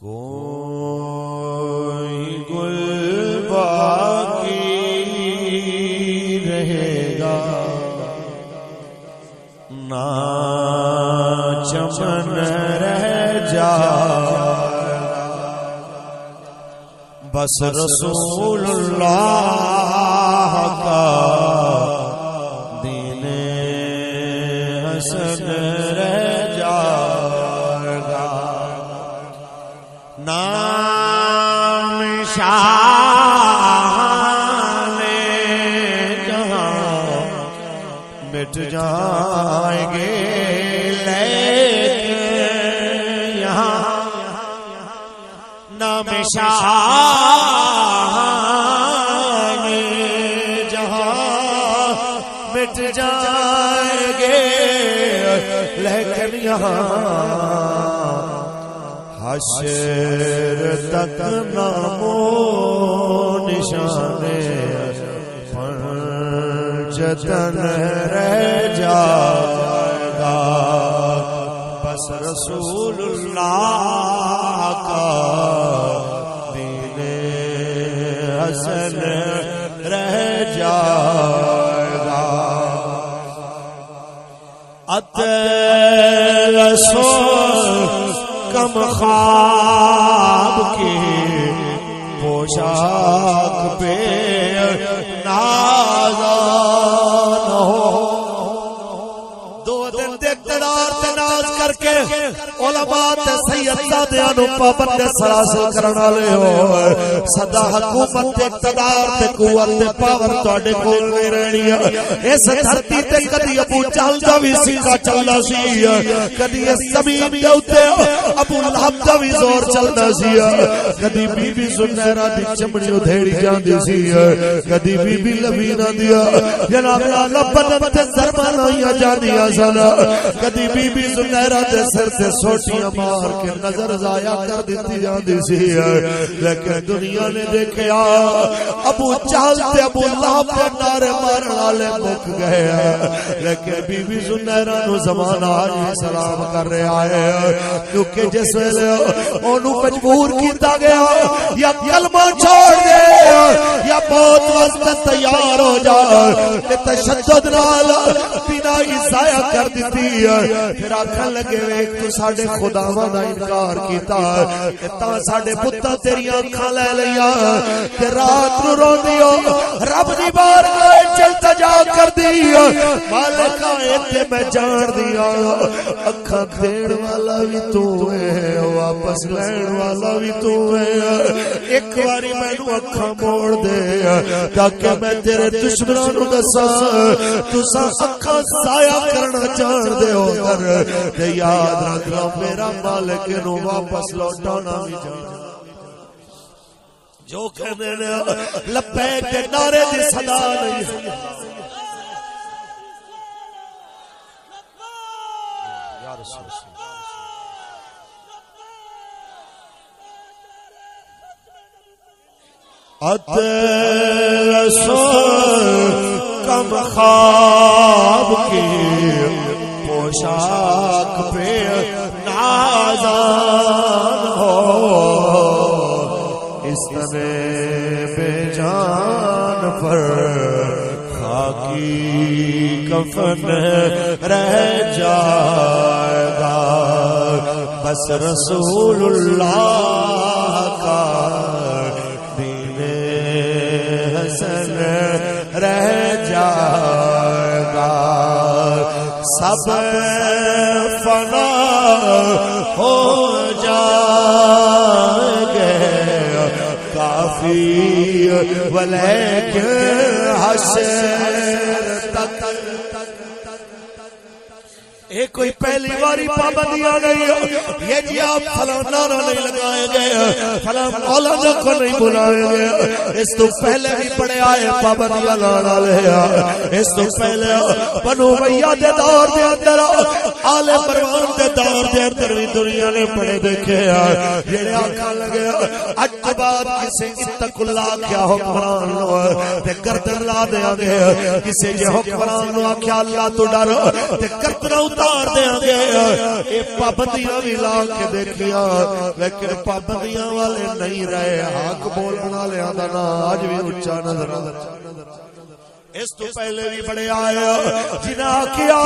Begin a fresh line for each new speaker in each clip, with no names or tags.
کوئی گل باقی رہے گا نہ چمن رہ جائے بس رسول اللہ کا دین حسن رہ جائے گا نام شان جہاں مٹ جائیں گے لیکن یہاں نام شان جہاں مٹ جائیں گے لیکن یہاں حشر تک نام و نشان پنجتن رہ جائے گا بس رسول اللہ کا دین حسن رہ جائے گا رسول کم خواب کی پوشاک پہ نازان ہو دو دن اقتدار تے ناز کر کے علماء تے سید سادیاں نو پابند سلاسل کرن والے ہو سدا حکومت تے اقتدار تے قوت تے پاور تواڈے کول نہیں رہنی اس دھرتی تے کدی ابو جہل دا وی سکا چلدا سی کدی اس زمین دے اوتے ابو لہب دا وی زور چلدا سی کدی بی بی زنیرہ دی چمڑی ادھیڑی جاندی سی کدی بی بی لبینہ دیا جناب لبن تے ضرباں لائیاں جاندیاں سن کدی بی بی زنیرہ دے سر تے سوٹیاں مار کے نظر ضائع کر دیتی جاندی سی لیکن دنیا نے دیکھا ابو جہل تے ابو لہب دے نعرے مارن والے مک گئے لیکن بی بی زنیرہ نو زمانہ علیہ السلام کر رہا ہے کیونکہ جس ویلے اونوں مجبور کیتا گیا یا کلمہ چھوڑ دے یا موت واسطے تیار ہو جا تے تشدد نال بنا ضائع کر دیتی پھر آکھن لگے ویکھ تو ساڈے خداواں دا انکار کیتا تے تاں ساڈے پتاں تیریاں اکھاں لے لیا تے رات نو روندی رب دی بارگاہ وچ التجا کردی مالکا تے میں جان دیا اکھاں دین والا وی تو ہے واپس لین والا وی تو ہے ایک واری مینوں اکھاں موڑ دے تاکہ میں تیرے دشمناں نو دساں تساں اکھاں ضائع کرنا جان دے ہو کر تے یاد رکھ لو میرا مالک نو واپس لوٹانا بھی جان جو کہنے لبیک کے نعرے دی صدا نہیں یا رسول رسول کم خواب کی پوشاک پہ نازان ہو اس طرح بے جان پر خاکی کفن رہ جائے گا بس رسول اللہ کا رہ جائے گا سب فنا ہو جائیں گے کافی ولیکن حشر تک ایک کوئی پہلی باری پابندیاں نہیں یہ جی آپ فلاں نعرہ نہیں لگائے گئے فلاں مولانا کو نہیں بلائے گئے اس تو پہلے بھی پڑے آئے پابندیاں لانا لے اس تو پہلے بنو امیہ دے دور دے اندر آل مروان دے دور دے اندر بھی دنیا نے پڑے دیکھے جڑے آکھا لگے اج کے بعد کسے اتق اللہ کیا حکمران لو تے گردن لا دیا گے کسے جے حکمران لو آکھیا اللہ تو ڈر تے گردن اتار دیا گے یہ پابندیاں بھی لا کے دیکھیاں لیکن پابندیاں والے نہیں رہے حق بولنے والے دا نام اج بھی اونچا نظر اس تو پہلے بھی بڑے آئے جنہاں کیا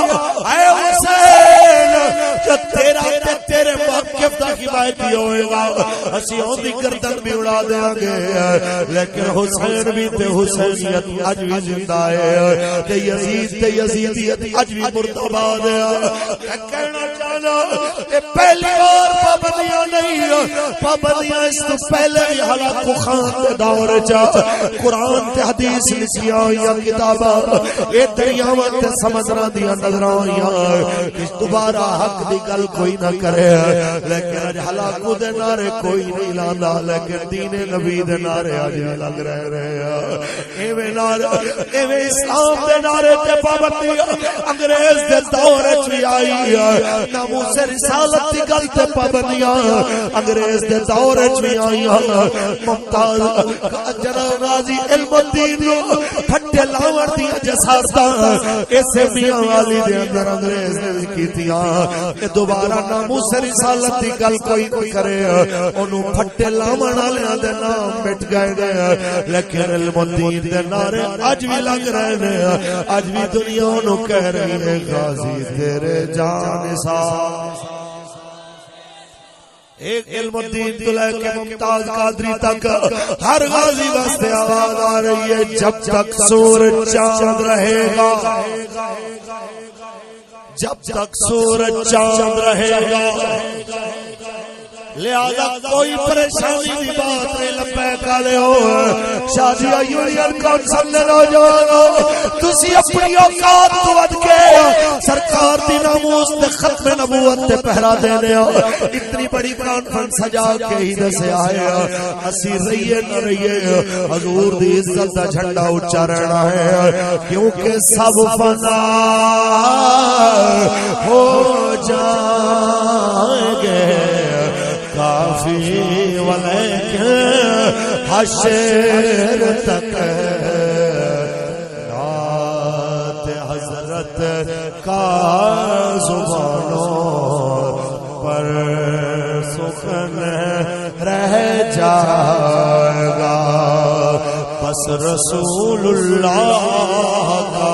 اے حسین جو تیرا تے تیرے موقف دا حمایتی ہوئے گا اسی اون دی گردن بھی اڑا دیں گے لیکن حسین بھی تے حسینیت اج بھی زندہ ہے تے یزید تے یزیدیت اج بھی مرد آباد ہے کہنا چاہنا اے پہلی بار پابندیاں نہیں پابندیاں اس تو پہلے بھی ہلاکو خان دے دور چا قرآن تے حدیث لکھیا یا اے دریاواں تے سمندراں دی نظراں اس دوبارہ حق دی گل کوئی نہ کرے لیکن اج ہلاکو دے نعرے کوئی نہیں لاندا لیکن دین نبی دے نعرے اج بھی لگ رہے ایویں نعرے ایویں اسلام دے نعرے تے پابندی انگریز دے دور وچ بھی آئی ناموس رسالت دی گل تے پابندیاں انگریز دے دور وچ بھی آئی ممتاز جناب غازی علم الدین نو پھٹے لاون دیا جسارتا اسے میاں والی دے اندر انگریز نے کیتیاں کہ دوبارہ ناموس رسالت دی گل کوئی نہیں کرے انہوں پھٹے لاون والے دے نام مٹ گئے لیکن علم الدین دے نعرے اج بھی لگ رہے ہیں اج بھی دنیا انہوں کہہ رہی ہے غازی تیرے جان ساز ایک علم الدین تو لے کے ممتاز قادری تک ہر غازی واسطے آواز آ رہی ہے جب تک سورج چاند رہے گا جب تک سورج چاند رہے گا لہذا کوئی پریشانی کی بات نہیں لبیک والے ہو شادیہ یونین کونسل نے نوجوانوں تسی اپنی اوقات تو ود کے سرکار دی ناموس تے ختم نبوت تے پہرا دینے اتنی بڑی کانفرنس سجا کے ہی دسے آئے اسی رہیے نہ رہیے حضور دی عزت دا جھنڈا اونچا رہنا ہے کیونکہ سب فنا ہو جائیں گے کافی ولیکن حشر تک نعت حضرت کا زبانوں پر سخن رہ جائے گا بس رسول اللہ کا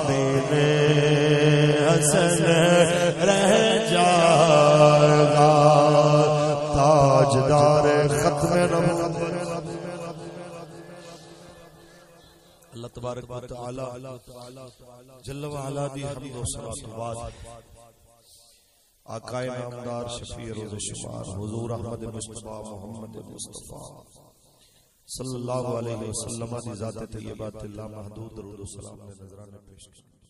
دین حسن رہ جائے گا تاجدار ختم نبوت اللہ تبارک و تعالی جل و علا دی حمد و ثنا و بعد آقائے نامدار شفیع روز شمار حضور احمد مصطفیٰ محمد مصطفیٰ صلی اللہ علیہ وسلم دی ذات طیبات اللہ محدود درود و سلام نے نظرانے پیش کی